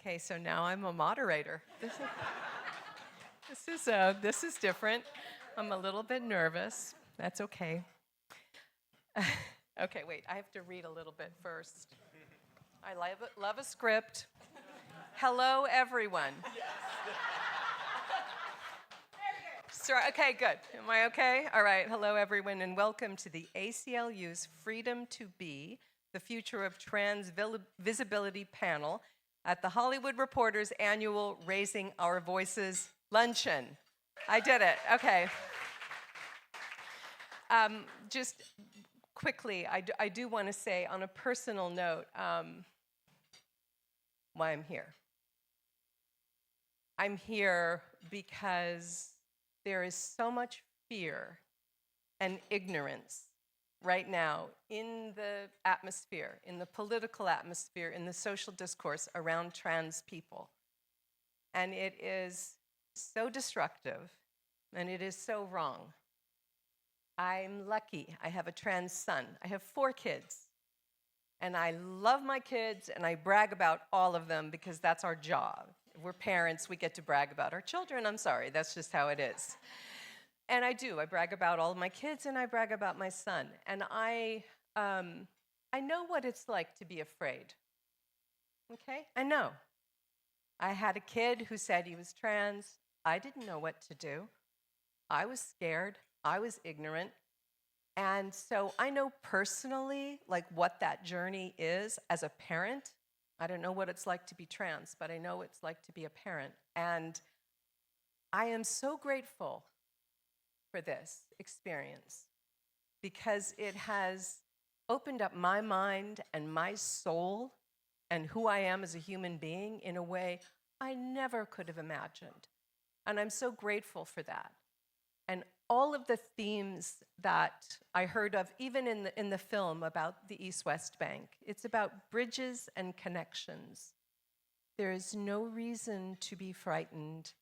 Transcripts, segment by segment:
Okay, so now I'm a moderator. This is different. I'm a little bit nervous. That's okay. Okay, wait, I have to read a little bit first. I love a script. Hello, everyone. Okay, good. Am I okay? All right, hello, everyone, and welcome to the ACLU's Freedom to Be, the Future of Trans Visibility panel at the Hollywood Reporter's annual Raising Our Voices luncheon. I did it, okay. Just quickly, I do want to say on a personal note why I'm here. I'm here because there is so much fear and ignorance right now in the atmosphere, in the political atmosphere, in the social discourse around trans people. And it is so destructive, and it is so wrong. I'm lucky. I have a trans son. I have 4 kids. And I love my kids, and I brag about all of them because that's our job. We're parents, we get to brag about our children. I'm sorry, that's just how it is. And I do. I brag about all of my kids, and I brag about my son. And I know what it's like to be afraid. Okay? I know. I had a kid who said he was trans. I didn't know what to do. I was scared. I was ignorant. And so I know personally, like, what that journey is as a parent. I don't know what it's like to be trans, but I know what it's like to be a parent. And I am so grateful for this experience because it has opened up my mind and my soul and who I am as a human being in a way I never could have imagined. And I'm so grateful for that. And all of the themes that I heard of, even in the film about the East-West Bank, it's about bridges and connections. There is no reason to be frightened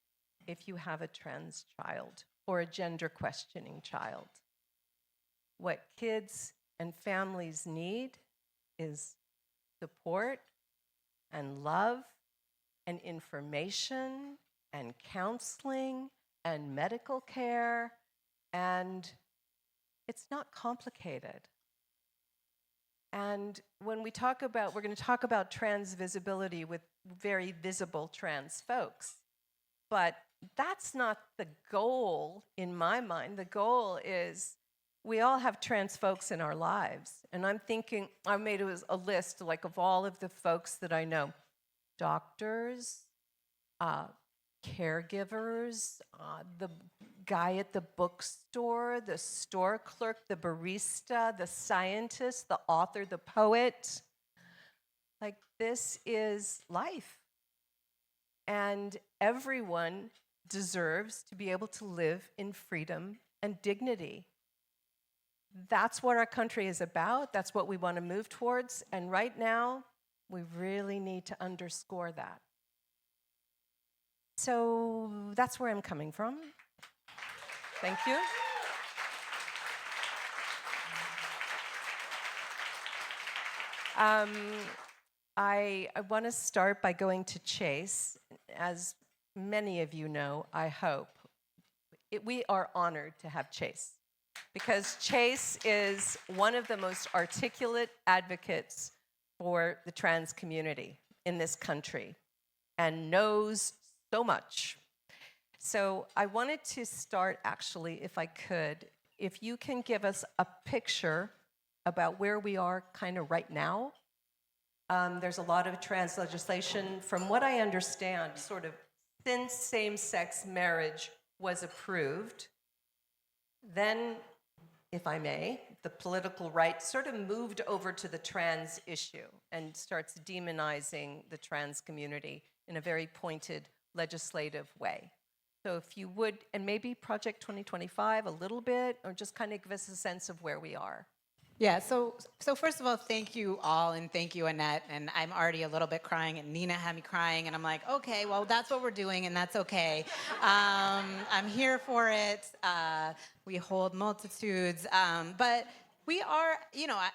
if you have a trans child or a gender-questioning child. What kids and families need is support and love and information and counseling and medical care, and it's not complicated. And when we're going to talk about trans visibility with very visible trans folks, but that's not the goal in my mind. The goal is we all have trans folks in our lives. And I'm thinking, I made a list like of all of the folks that I know. Doctors, caregivers, the guy at the bookstore, the store clerk, the barista, the scientist, the author, the poet. Like, this is life. And everyone deserves to be able to live in freedom and dignity. That's what our country is about. That's what we want to move towards. And right now, we really need to underscore that. So that's where I'm coming from. Thank you. I want to start by going to Chase. As many of you know, I hope, we are honored to have Chase because Chase is one of the most articulate advocates for the trans community in this country and knows so much. So I wanted to start, actually, if I could, if you can give us a picture about where we are kind of right now. There's a lot of trans legislation. From what I understand, sort of since same-sex marriage was approved, then, if I may, the political right sort of moved over to the trans issue and starts demonizing the trans community in a very pointed legislative way. So if you would, and maybe Project 2025 a little bit, or just kind of give us a sense of where we are. Yeah, so first of all, thank you all, and thank you, Annette. And I'm already a little bit crying, and Nina had me crying, and I'm like, okay, well, that's what we're doing, and that's okay. I'm here for it. We hold multitudes, but we are,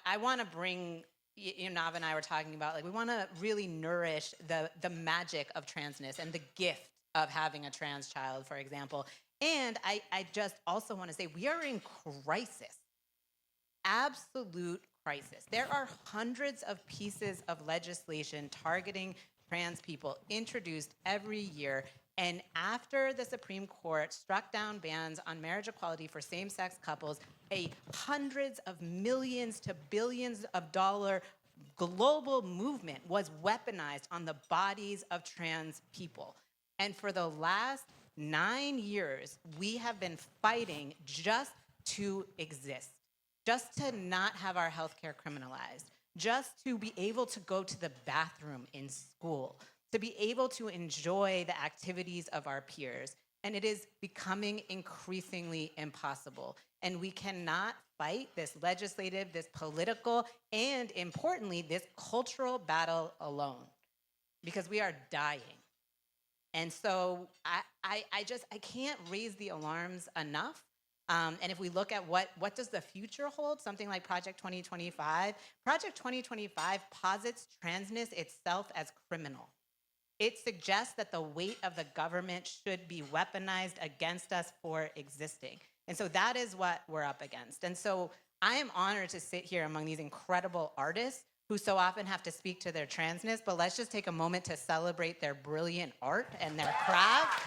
I want to bring, Nava and I were talking about, like, we want to really nourish the magic of transness and the gift of having a trans child, for example. And I just also want to say we are in crisis, absolute crisis. There are hundreds of pieces of legislation targeting trans people introduced every year. And after the Supreme Court struck down bans on marriage equality for same-sex couples, a hundreds of millions to billions of dollar global movement was weaponized on the bodies of trans people. And for the last 9 years, we have been fighting just to exist, just to not have our healthcare criminalized, just to be able to go to the bathroom in school, to be able to enjoy the activities of our peers. And it is becoming increasingly impossible. And we cannot fight this legislative, this political, and importantly, this cultural battle alone, because we are dying. And so I can't raise the alarms enough. And if we look at what does the future hold, something like Project 2025, Project 2025 posits transness itself as criminal. It suggests that the weight of the government should be weaponized against us for existing. And so that is what we're up against. And so I am honored to sit here among these incredible artists who so often have to speak to their transness, but let's just take a moment to celebrate their brilliant art and their craft.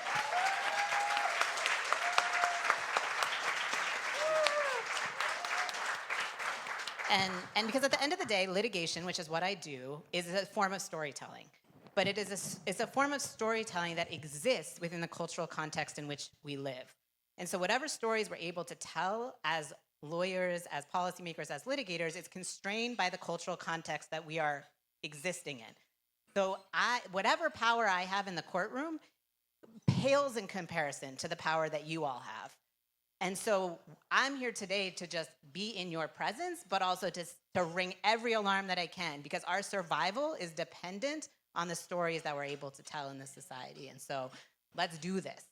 And because at the end of the day, litigation, which is what I do, is a form of storytelling. But it's a form of storytelling that exists within the cultural context in which we live. And so whatever stories we're able to tell as lawyers, as policymakers, as litigators, it's constrained by the cultural context that we are existing in. So whatever power I have in the courtroom pales in comparison to the power that you all have. And so I'm here today to just be in your presence, but also to ring every alarm that I can, because our survival is dependent on the stories that we're able to tell in this society. And so let's do this.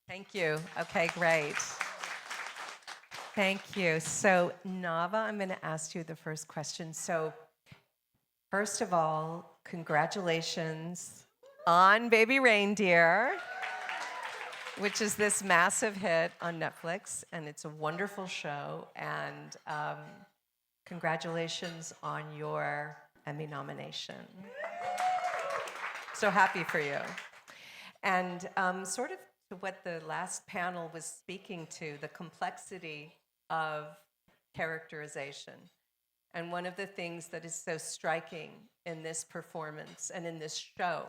Thank you. Okay, great. Thank you. So, Nava, I'm going to ask you the first question. So, first of all, congratulations on Baby Reindeer, which is this massive hit on Netflix, and it's a wonderful show. And congratulations on your Emmy nomination. So happy for you. And sort of to what the last panel was speaking to, the complexity of characterization. And one of the things that is so striking in this performance and in this show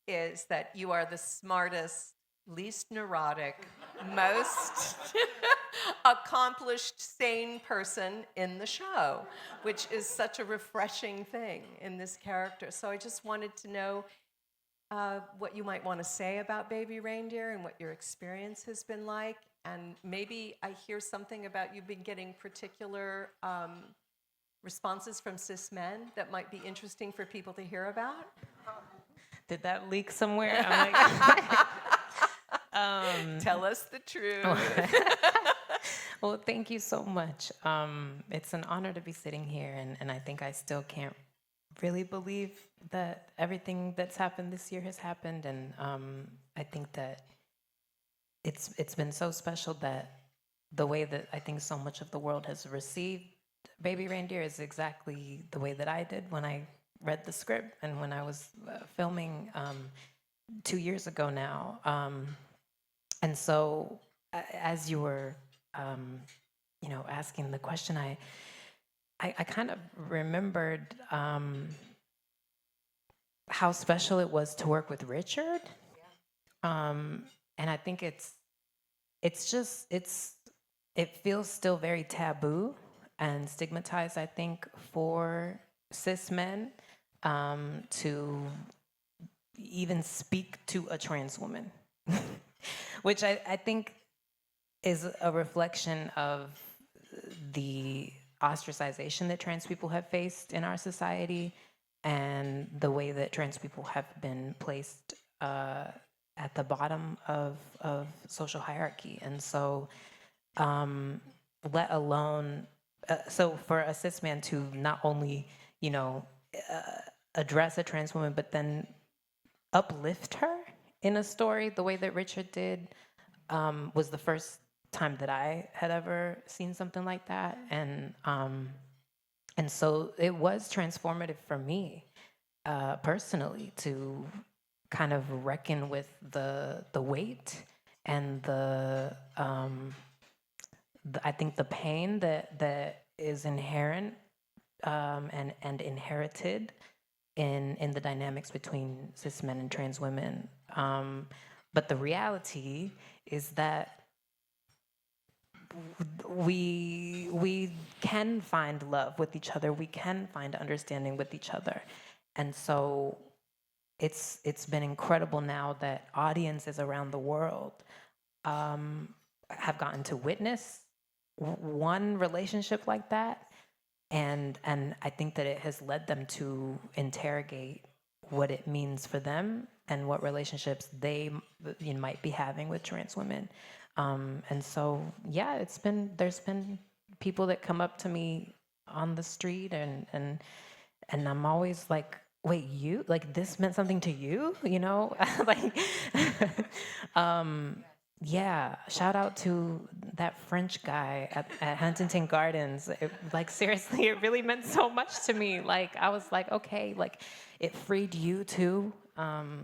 is that you are the smartest, least neurotic, most accomplished, sane person in the show, which is such a refreshing thing in this character. So I just wanted to know what you might want to say about Baby Reindeer and what your experience has been like. And maybe I hear something about you've been getting particular responses from cis men that might be interesting for people to hear about. Did that leak somewhere? I'm like, Tell us the truth. well, thank you so much. It's an honor to be sitting here, and I think I still can't really believe that everything that's happened this year has happened, and I think that it's been so special that the way that I think so much of the world has received Baby Reindeer is exactly the way that I did when I read the script and when I was filming 2 years ago now. And so as you were, asking the question, I kind of remembered how special it was to work with Richard. And I think it feels still very taboo and stigmatized, I think, for cis men to even speak to a trans woman, which I think is a reflection of the ostracization that trans people have faced in our society and the way that trans people have been placed at the bottom of social hierarchy. And so let alone, so for a cis man to not only you know, address a trans woman, but then uplift her in a story the way that Richard did, was the first time that I had ever seen something like that. And so it was transformative for me, personally, to kind of reckon with the weight and I think the pain that is inherent, and inherited in the dynamics between cis men and trans women. But the reality is that we can find love with each other. We can find understanding with each other. And so it's been incredible now that audiences around the world have gotten to witness one relationship like that. And I think that it has led them to interrogate what it means for them and what relationships they might be having with trans women. And so, yeah, there's been people that come up to me on the street and I'm always like, wait, you, like, this meant something to you, you know? Like, yeah, shout out to that French guy at Huntington Gardens. Like, seriously, it really meant so much to me. Like, I was like, okay, like, it freed you too.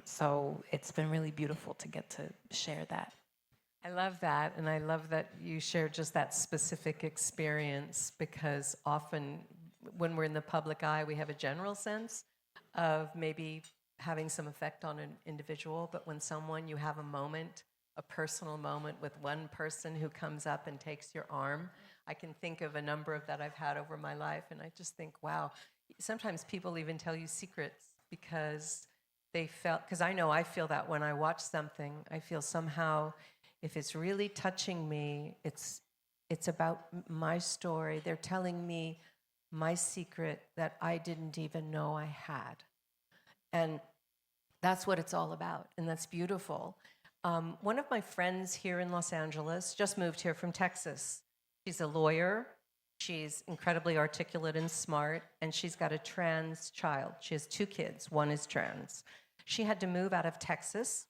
So it's been really beautiful to get to share that. I love that, and I love that you share just that specific experience, because often when we're in the public eye, we have a general sense of maybe having some effect on an individual, but when you have a moment, a personal moment with one person who comes up and takes your arm. I can think of a number of that I've had over my life, and I just think, wow, sometimes people even tell you secrets because they felt, because I know I feel that when I watch something, I feel somehow, if it's really touching me, it's about my story. They're telling me my secret that I didn't even know I had. And that's what it's all about, and that's beautiful. One of my friends here in Los Angeles just moved here from Texas. She's a lawyer. She's incredibly articulate and smart, and she's got a trans child. She has 2 kids. One is trans. She had to move out of Texas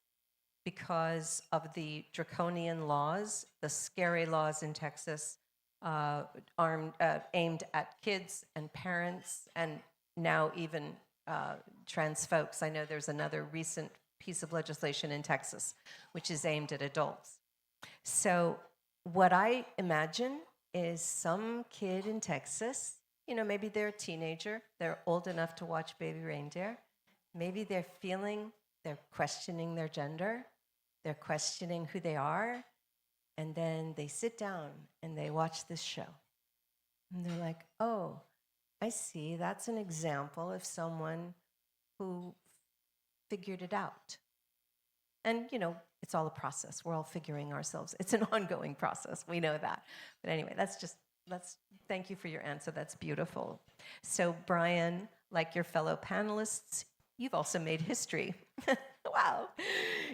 because of the draconian laws, the scary laws in Texas, aimed at kids and parents, and now even trans folks. I know there's another recent piece of legislation in Texas which is aimed at adults. So what I imagine is some kid in Texas, maybe they're a teenager, they're old enough to watch Baby Reindeer, maybe they're questioning their gender, they're questioning who they are, and then they sit down and they watch this show. And they're like, oh, I see, that's an example of someone who figured it out. And, it's all a process. We're all figuring ourselves. It's an ongoing process. We know that. But anyway, thank you for your answer. That's beautiful. So, Brian, like your fellow panelists, you've also made history. Wow.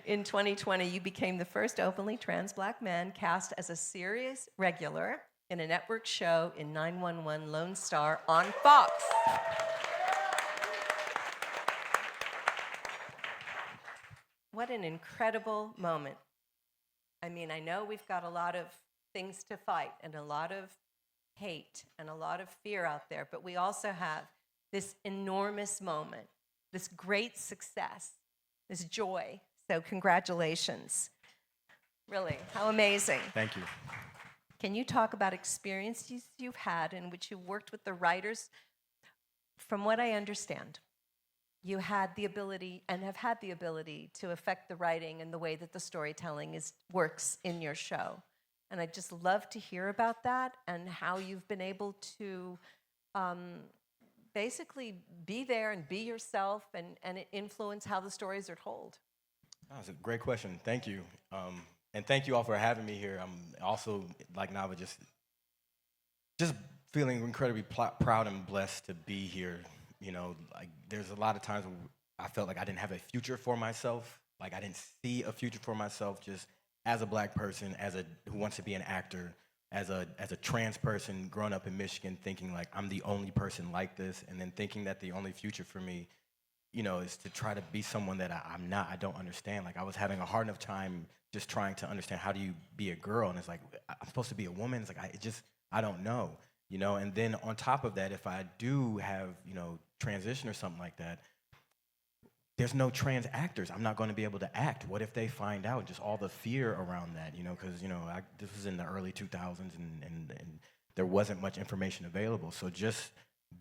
In 2020, you became the first openly trans Black man cast as a series regular in a network show in 911 Lone Star on Fox. What an incredible moment. I mean, I know we've got a lot of things to fight and a lot of hate and a lot of fear out there, but we also have this enormous moment, this great success, this joy. So congratulations. Really, how amazing. Thank you. Can you talk about experiences you've had in which you worked with the writers? From what I understand, you had the ability and have had the ability to affect the writing and the way that the storytelling works in your show. And I'd just love to hear about that and how you've been able to basically be there and be yourself and influence how the stories are told. That's a great question. Thank you. And thank you all for having me here. I'm also, like Nava, just feeling incredibly proud and blessed to be here. Like, there's a lot of times where I felt like I didn't have a future for myself. Like, I didn't see a future for myself just as a Black person, who wants to be an actor, as a trans person growing up in Michigan, thinking like I'm the only person like this, and then thinking that the only future for me, is to try to be someone that I'm not. I don't understand. Like I was having a hard enough time just trying to understand how do you be a girl, and it's like I'm supposed to be a woman. It's like I don't know, And then on top of that, if I do have transition or something like that, there's no trans actors. I'm not going to be able to act. What if they find out? Just all the fear around that, because this was in the early 2000s, and there wasn't much information available. So just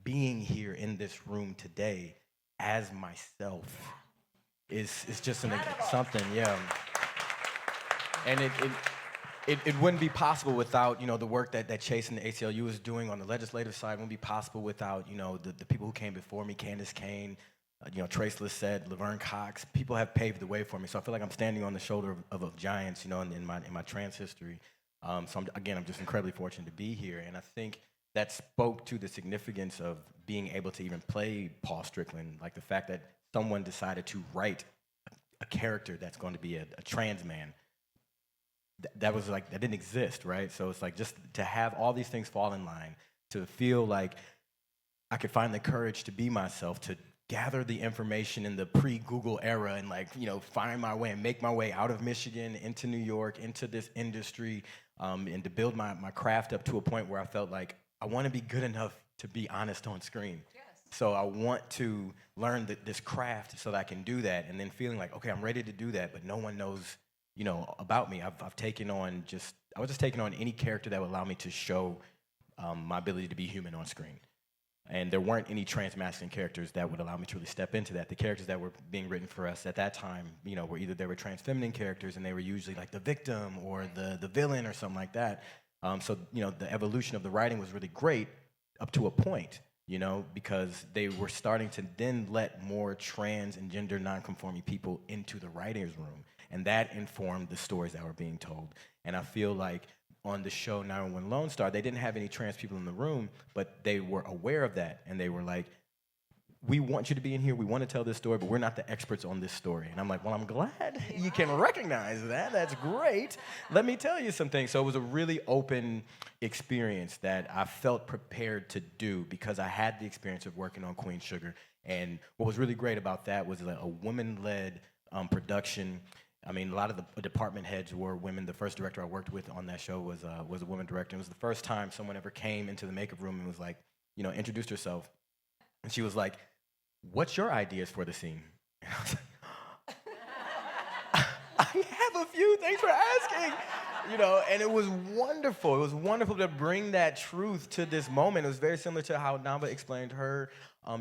being here in this room today as myself is just something, yeah. And it wouldn't be possible without the work that Chase and the ACLU is doing on the legislative side. It wouldn't be possible without the people who came before me, Candace Kane, Trace Lissette, Laverne Cox. People have paved the way for me, so I feel like I'm standing on the shoulder of giants, in my trans history. So I'm just incredibly fortunate to be here, and I think that spoke to the significance of being able to even play Paul Strickland, like the fact that someone decided to write a character that's going to be a trans man. That was like, that didn't exist, right? So it's like just to have all these things fall in line, to feel like I could find the courage to be myself, to gather the information in the pre-Google era and find my way and make my way out of Michigan into New York, into this industry, and to build my craft up to a point where I felt like I want to be good enough to be honest on screen. Yes. So I want to learn this craft so that I can do that, and then feeling like, okay, I'm ready to do that, but no one knows about me. I was just taking on any character that would allow me to show my ability to be human on screen. And there weren't any trans masculine characters that would allow me to really step into that. The characters that were being written for us at that time, were either they were trans feminine characters, and they were usually like the victim or the villain or something like that. So the evolution of the writing was really great up to a point, because they were starting to then let more trans and gender nonconforming people into the writer's room. And that informed the stories that were being told. And I feel like on the show 911 Lone Star, they didn't have any trans people in the room, but they were aware of that. And they were like, we want you to be in here. We want to tell this story, but we're not the experts on this story. And I'm like, well, I'm glad you can recognize that. That's great. Let me tell you some things. So it was a really open experience that I felt prepared to do because I had the experience of working on Queen Sugar. And what was really great about that was a woman-led production. I mean, a lot of the department heads were women. The first director I worked with on that show was a woman director. It was the first time someone ever came into the makeup room and was like, introduced herself. And she was like, what's your ideas for the scene? And I was like, I have a few, thanks for asking. And it was wonderful. It was wonderful to bring that truth to this moment. It was very similar to how Nava explained her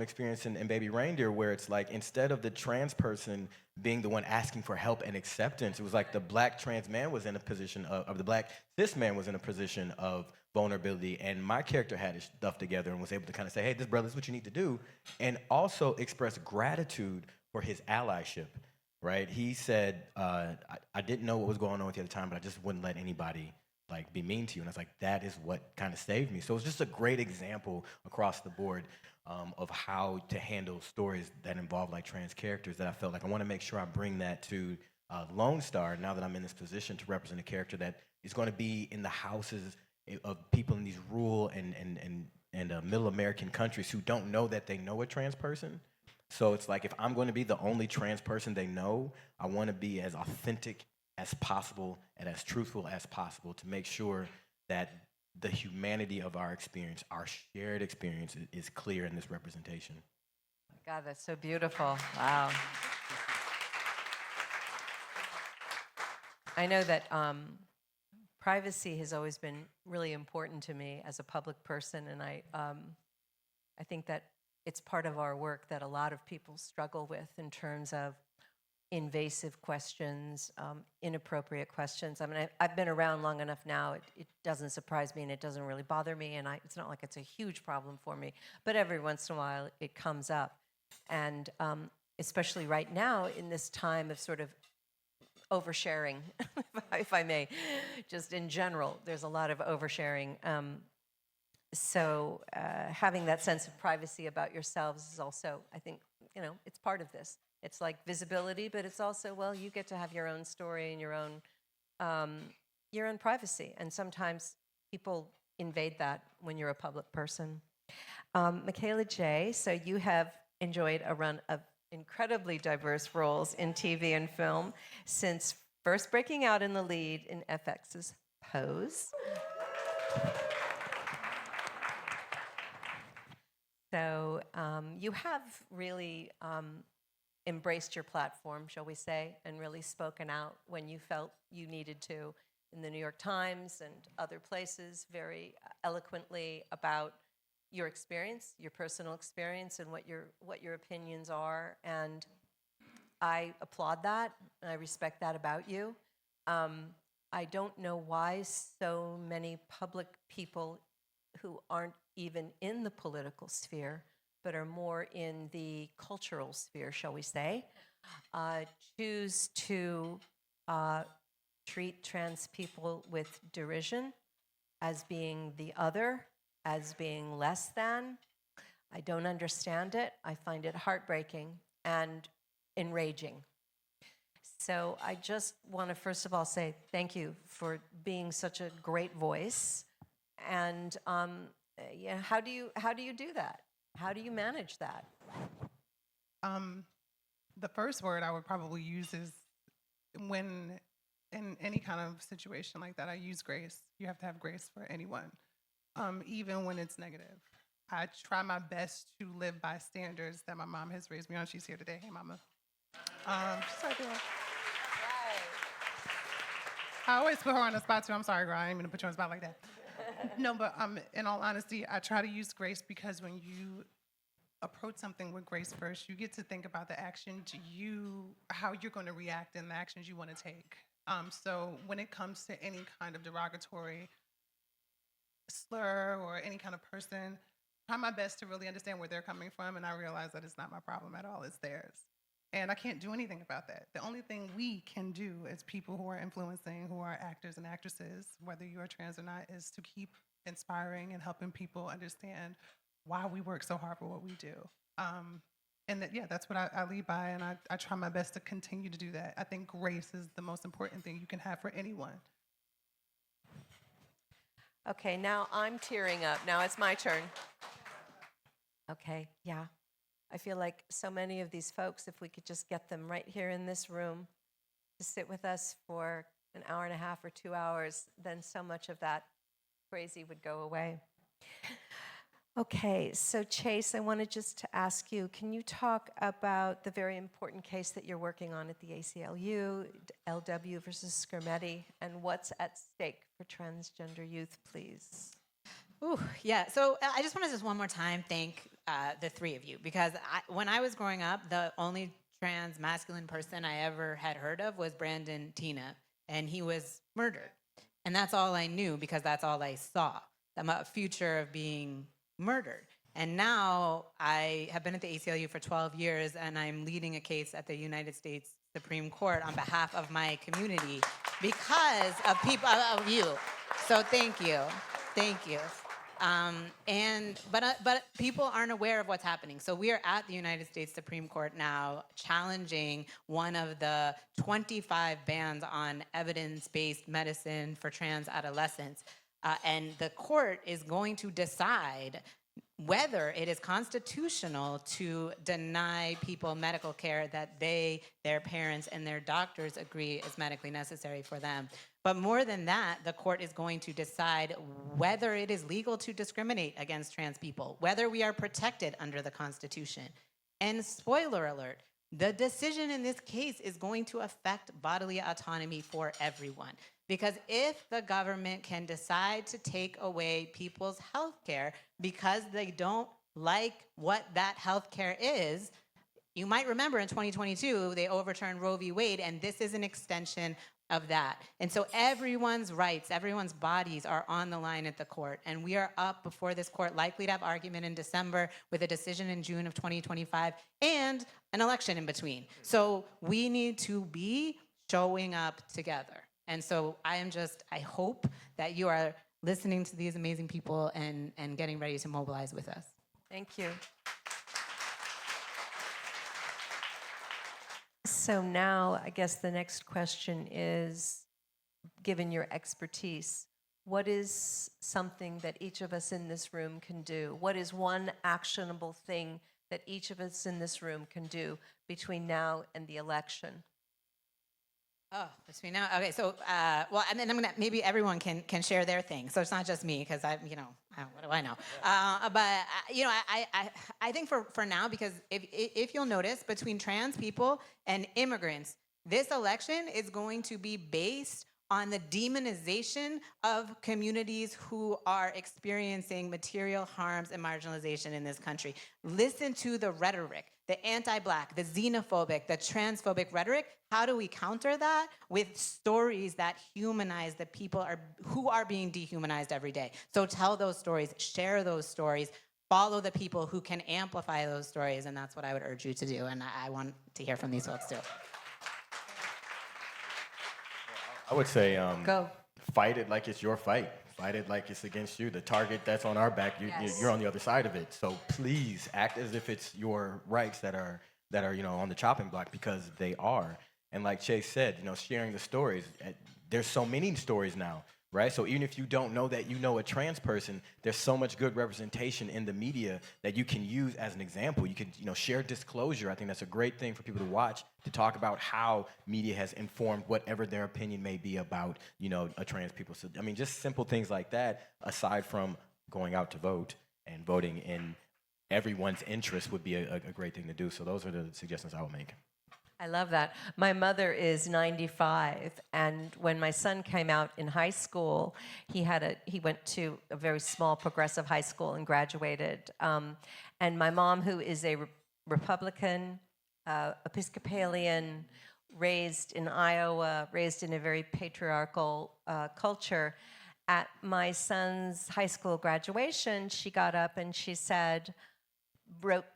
experience in Baby Reindeer, where it's like instead of the trans person being the one asking for help and acceptance, it was like the black trans man was in a position of the black cis man was in a position of vulnerability, and my character had his stuff together and was able to kind of say, hey, this brother, this is what you need to do, and also express gratitude for his allyship, right? He said, I didn't know what was going on with you at the time, but I just wouldn't let anybody be mean to you. And I was like, that is what kind of saved me. So it was just a great example across the board of how to handle stories that involve trans characters, that I felt like I want to make sure I bring that to Lone Star now that I'm in this position to represent a character that is going to be in the houses of people in these rural and middle American countries who don't know that they know a trans person. So it's like, if I'm going to be the only trans person they know, I want to be as authentic as possible and as truthful as possible to make sure that the humanity of our experience, our shared experience, is clear in this representation. God, that's so beautiful. Wow. I know that privacy has always been really important to me as a public person, and I think that it's part of our work that a lot of people struggle with in terms of invasive questions, inappropriate questions. I mean, I've been around long enough now, it doesn't surprise me and it doesn't really bother me, and it's not like it's a huge problem for me, but every once in a while it comes up. And especially right now in this time of sort of oversharing, if I may, just in general, there's a lot of oversharing. So having that sense of privacy about yourselves is also, I think, it's part of this. It's like visibility, but it's also, well, you get to have your own story and your own privacy. And sometimes people invade that when you're a public person. Michaela Jaé, so you have enjoyed a run of incredibly diverse roles in TV and film since first breaking out in the lead in FX's Pose. So you have really embraced your platform, shall we say, and really spoken out when you felt you needed to in the New York Times and other places very eloquently about your experience, your personal experience, and what your opinions are. And I applaud that, and I respect that about you. I don't know why so many public people who aren't even in the political sphere, but are more in the cultural sphere, shall we say, choose to treat trans people with derision, as being the other, as being less than. I don't understand it. I find it heartbreaking and enraging. So I just want to first of all say thank you for being such a great voice. And yeah, how do you do that? How do you manage that? The first word I would probably use is, when in any kind of situation like that, I use grace. You have to have grace for anyone, even when it's negative. I try my best to live by standards that my mom has raised me on. She's here today. Hey, Mama. She's right there. I always put her on the spot too. I'm sorry, girl. I didn't mean to put you on the spot like that. No, but in all honesty, I try to use grace, because when you approach something with grace first, you get to think about the action how you're going to react and the actions you want to take. So when it comes to any kind of derogatory slur or any kind of person, I try my best to really understand where they're coming from, and I realize that it's not my problem at all, it's theirs. And I can't do anything about that. The only thing we can do as people who are influencing, who are actors and actresses, whether you are trans or not, is to keep inspiring and helping people understand why we work so hard for what we do. And that's what I lead by, and I try my best to continue to do that. I think grace is the most important thing you can have for anyone. Okay, now I'm tearing up. Now it's my turn. Okay, yeah. I feel like so many of these folks, if we could just get them right here in this room to sit with us for an hour and a half or 2 hours, then so much of that crazy would go away. Okay, so Chase, I wanted just to ask you, can you talk about the very important case that you're working on at the ACLU, LW versus Skermeti, and what's at stake for transgender youth, please? Ooh, yeah. So I just want to one more time thank the three of you, because when I was growing up, the only trans masculine person I ever had heard of was Brandon Teena, and he was murdered. And that's all I knew, because that's all I saw, the future of being murdered. And now I have been at the ACLU for 12 years, and I'm leading a case at the United States Supreme Court on behalf of my community because of people, of you. So thank you. Thank you. But people aren't aware of what's happening. So we are at the United States Supreme Court now, challenging one of the 25 bans on evidence-based medicine for trans adolescents. And the court is going to decide whether it is constitutional to deny people medical care that their parents, and their doctors agree is medically necessary for them. But more than that, the court is going to decide whether it is legal to discriminate against trans people, whether we are protected under the Constitution. And spoiler alert, the decision in this case is going to affect bodily autonomy for everyone. Because if the government can decide to take away people's health care because they don't like what that health care is, you might remember in 2022, they overturned Roe v. Wade, and this is an extension of that. And so everyone's rights, everyone's bodies are on the line at the court. And we are up before this court, likely to have argument in December with a decision in June of 2025 and an election in between. So we need to be showing up together. And so I hope that you are listening to these amazing people and getting ready to mobilize with us. Thank you. So now I guess the next question is, given your expertise, what is something that each of us in this room can do? What is one actionable thing that each of us in this room can do between now and the election? Oh, between now. Okay, so well, and then I'm gonna maybe everyone can share their thing. So it's not just me because I, what do I know? I think for now, because if you'll notice, between trans people and immigrants, this election is going to be based on the demonization of communities who are experiencing material harms and marginalization in this country. Listen to the rhetoric, the anti-Black, the xenophobic, the transphobic rhetoric. How do we counter that? With stories that humanize the people who are being dehumanized every day. So tell those stories, share those stories, follow the people who can amplify those stories, and that's what I would urge you to do, and I want to hear from these folks too. I would say, Go. fight it like it's your fight. Fight it like it's against you. The target that's on our back, you're on the other side of it. So please act as if it's your rights that are on the chopping block, because they are. And like Chase said, sharing the stories. There's so many stories now, right? So even if you don't know that you know a trans person, there's so much good representation in the media that you can use as an example. You can share disclosure. I think that's a great thing for people to watch, to talk about how media has informed whatever their opinion may be about a trans people. So I mean, just simple things like that, aside from going out to vote and voting in everyone's interest, would be a great thing to do. So those are the suggestions I would make. I love that. My mother is 95, and when my son came out in high school, he went to a very small progressive high school and graduated. And my mom, who is a Republican, Episcopalian, raised in Iowa, raised in a very patriarchal culture, at my son's high school graduation, she got up and she said,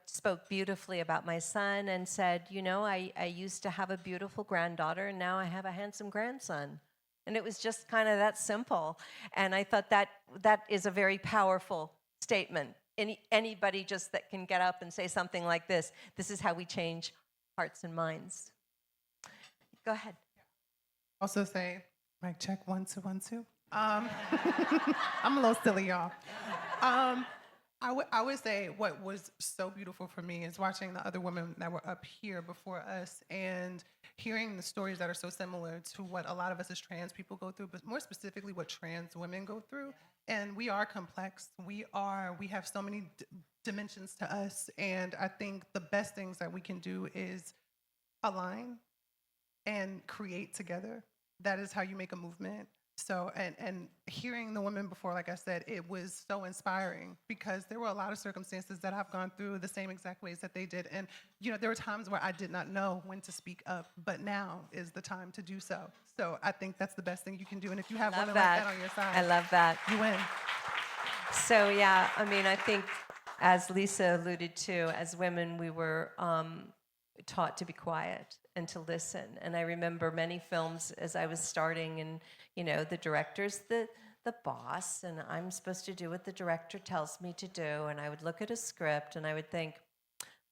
spoke beautifully about my son and said, I used to have a beautiful granddaughter and now I have a handsome grandson. And it was just kind of that simple. And I thought that is a very powerful statement. Anybody just that can get up and say something like this is how we change hearts and minds. Go ahead. Also say, mic check, 1 2 1 2. I'm a little silly, y'all. I would say what was so beautiful for me is watching the other women that were up here before us and hearing the stories that are so similar to what a lot of us as trans people go through, but more specifically what trans women go through. And we are complex. We have so many dimensions to us. And I think the best things that we can do is align and create together. That is how you make a movement. So, and hearing the women before, like I said, it was so inspiring, because there were a lot of circumstances that I've gone through the same exact ways that they did. And, there were times where I did not know when to speak up, but now is the time to do so. So I think that's the best thing you can do. And if you have women like that on your side, I love that. You win. So, yeah, I mean, I think, as Lisa alluded to, as women, we were taught to be quiet and to listen. And I remember many films as I was starting, and the director's the boss, and I'm supposed to do what the director tells me to do. And I would look at a script and I would think,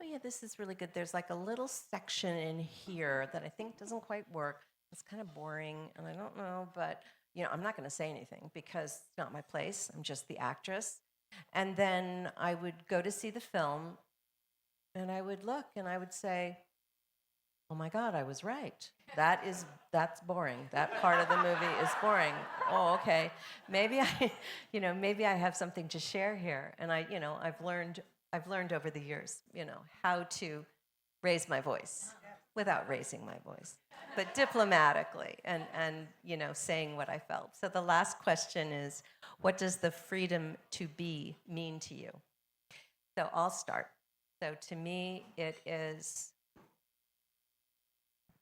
oh yeah, this is really good. There's like a little section in here that I think doesn't quite work. It's kind of boring, and I don't know, but I'm not going to say anything because it's not my place. I'm just the actress. And then I would go to see the film, and I would look and I would say, oh my God, I was right. That's boring. That part of the movie is boring. Oh, okay. Maybe I have something to share here. And I've learned over the years, how to raise my voice without raising my voice, but diplomatically and saying what I felt. So the last question is, what does the freedom to be mean to you? So I'll start. So to me, it is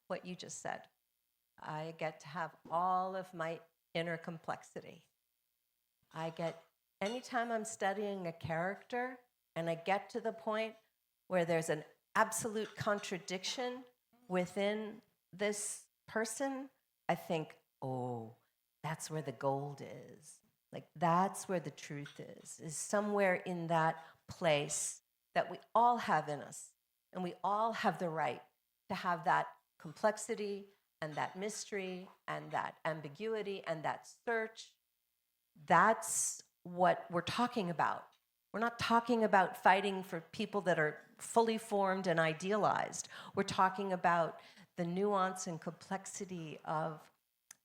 what you just said. I get to have all of my inner complexity. Anytime I'm studying a character and I get to the point where there's an absolute contradiction within this person, I think, oh, that's where the gold is. Like, that's where the truth is somewhere in that place that we all have in us. And we all have the right to have that complexity and that mystery and that ambiguity and that search. That's what we're talking about. We're not talking about fighting for people that are fully formed and idealized. We're talking about the nuance and complexity of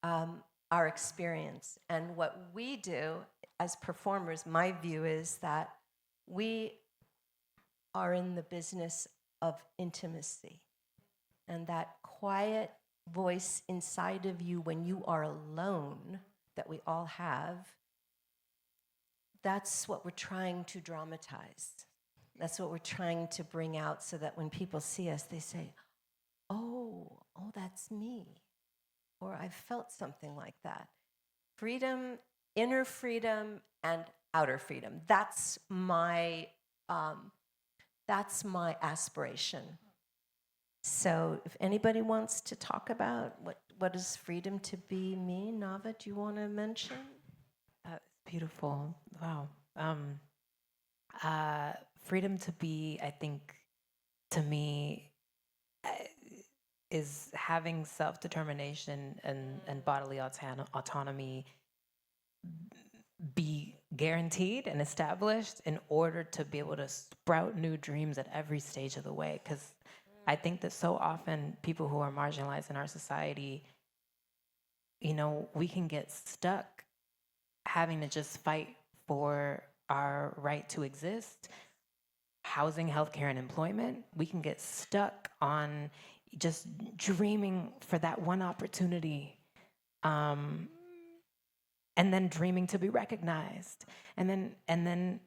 our experience. And what we do as performers, my view is that we are in the business of intimacy. And that quiet voice inside of you when you are alone, that we all have, that's what we're trying to dramatize. That's what we're trying to bring out so that when people see us, they say, oh, that's me. Or I felt something like that. Freedom, inner freedom, and outer freedom. That's my aspiration. So if anybody wants to talk about what does freedom to be mean, Nava, do you want to mention? That's beautiful. Wow. Freedom to be, I think, to me, is having self-determination and bodily autonomy be guaranteed and established in order to be able to sprout new dreams at every stage of the way. Because I think that so often people who are marginalized in our society, we can get stuck having to just fight for our right to exist. Housing, healthcare, and employment, we can get stuck on just dreaming for that one opportunity, and then dreaming to be recognized. And then,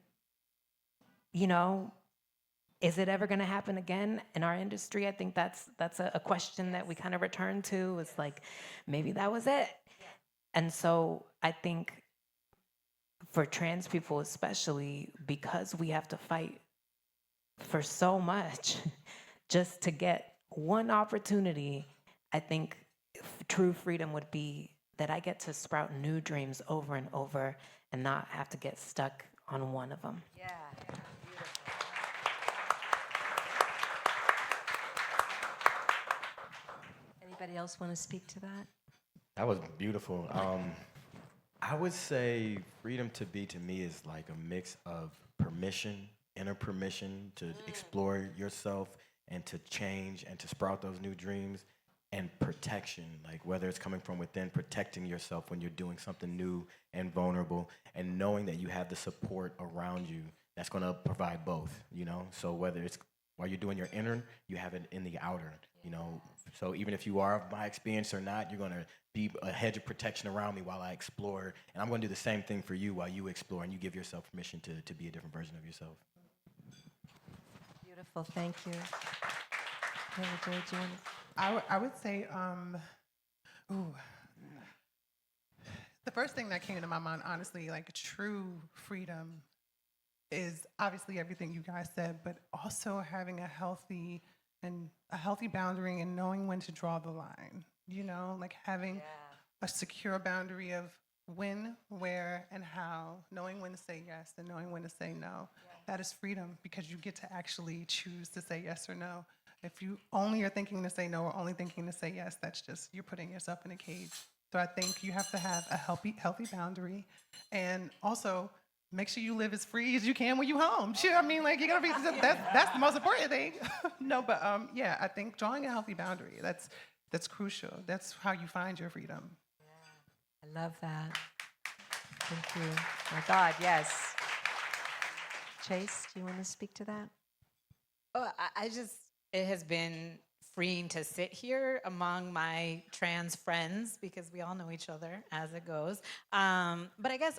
is it ever going to happen again in our industry? I think that's a question that we kind of return to. It's like, maybe that was it. And so I think for trans people especially, because we have to fight for so much just to get one opportunity, I think true freedom would be that I get to sprout new dreams over and over and not have to get stuck on one of them. Yeah. Anybody else want to speak to that? That was beautiful. I would say freedom to be to me is like a mix of permission, inner permission to explore yourself and to change and to sprout those new dreams, and protection, like whether it's coming from within, protecting yourself when you're doing something new and vulnerable, and knowing that you have the support around you that's going to provide both, So whether it's while you're doing your inner, you have it in the outer, So even if you are of my experience or not, you're going to be a hedge of protection around me while I explore, and I'm going to do the same thing for you while you explore and you give yourself permission to be a different version of yourself. Beautiful, thank you. Michaela Jaé, do you want to? I would say, the first thing that came to my mind, honestly, like true freedom is obviously everything you guys said, but also having a healthy boundary and knowing when to draw the line, like having a secure boundary of when, where, and how, knowing when to say yes and knowing when to say no. That is freedom, because you get to actually choose to say yes or no. If you only are thinking to say no or only thinking to say yes, that's just, you're putting yourself in a cage. So I think you have to have a healthy boundary, and also make sure you live as free as you can when you're home. Sure, I mean, like, you gotta be, that's the most important thing. No, but I think drawing a healthy boundary, that's crucial. That's how you find your freedom. I love that. Thank you. My God, yes. Chase, do you want to speak to that? Oh, it has been freeing to sit here among my trans friends, because we all know each other as it goes. But I guess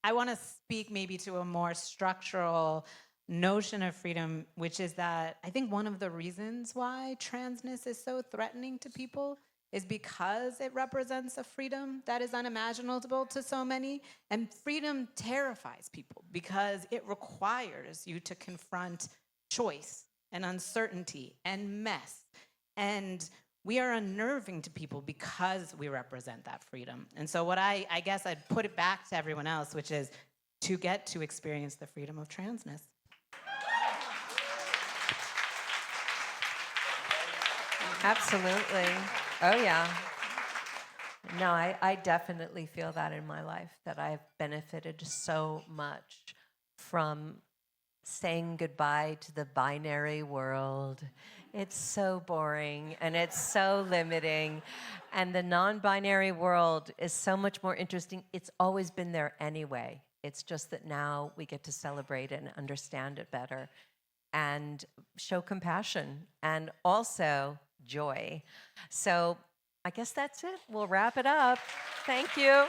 I want to speak maybe to a more structural notion of freedom, which is that I think one of the reasons why transness is so threatening to people is because it represents a freedom that is unimaginable to so many. And freedom terrifies people because it requires you to confront choice and uncertainty and mess. And we are unnerving to people because we represent that freedom. And so what I guess I'd put it back to everyone else, which is to get to experience the freedom of transness. Absolutely. Oh, yeah. No, I definitely feel that in my life, that I've benefited so much from saying goodbye to the binary world. It's so boring and it's so limiting. And the non binary world is so much more interesting. It's always been there anyway. It's just that now we get to celebrate it and understand it better and show compassion and also joy. So I guess that's it. We'll wrap it up. Thank you.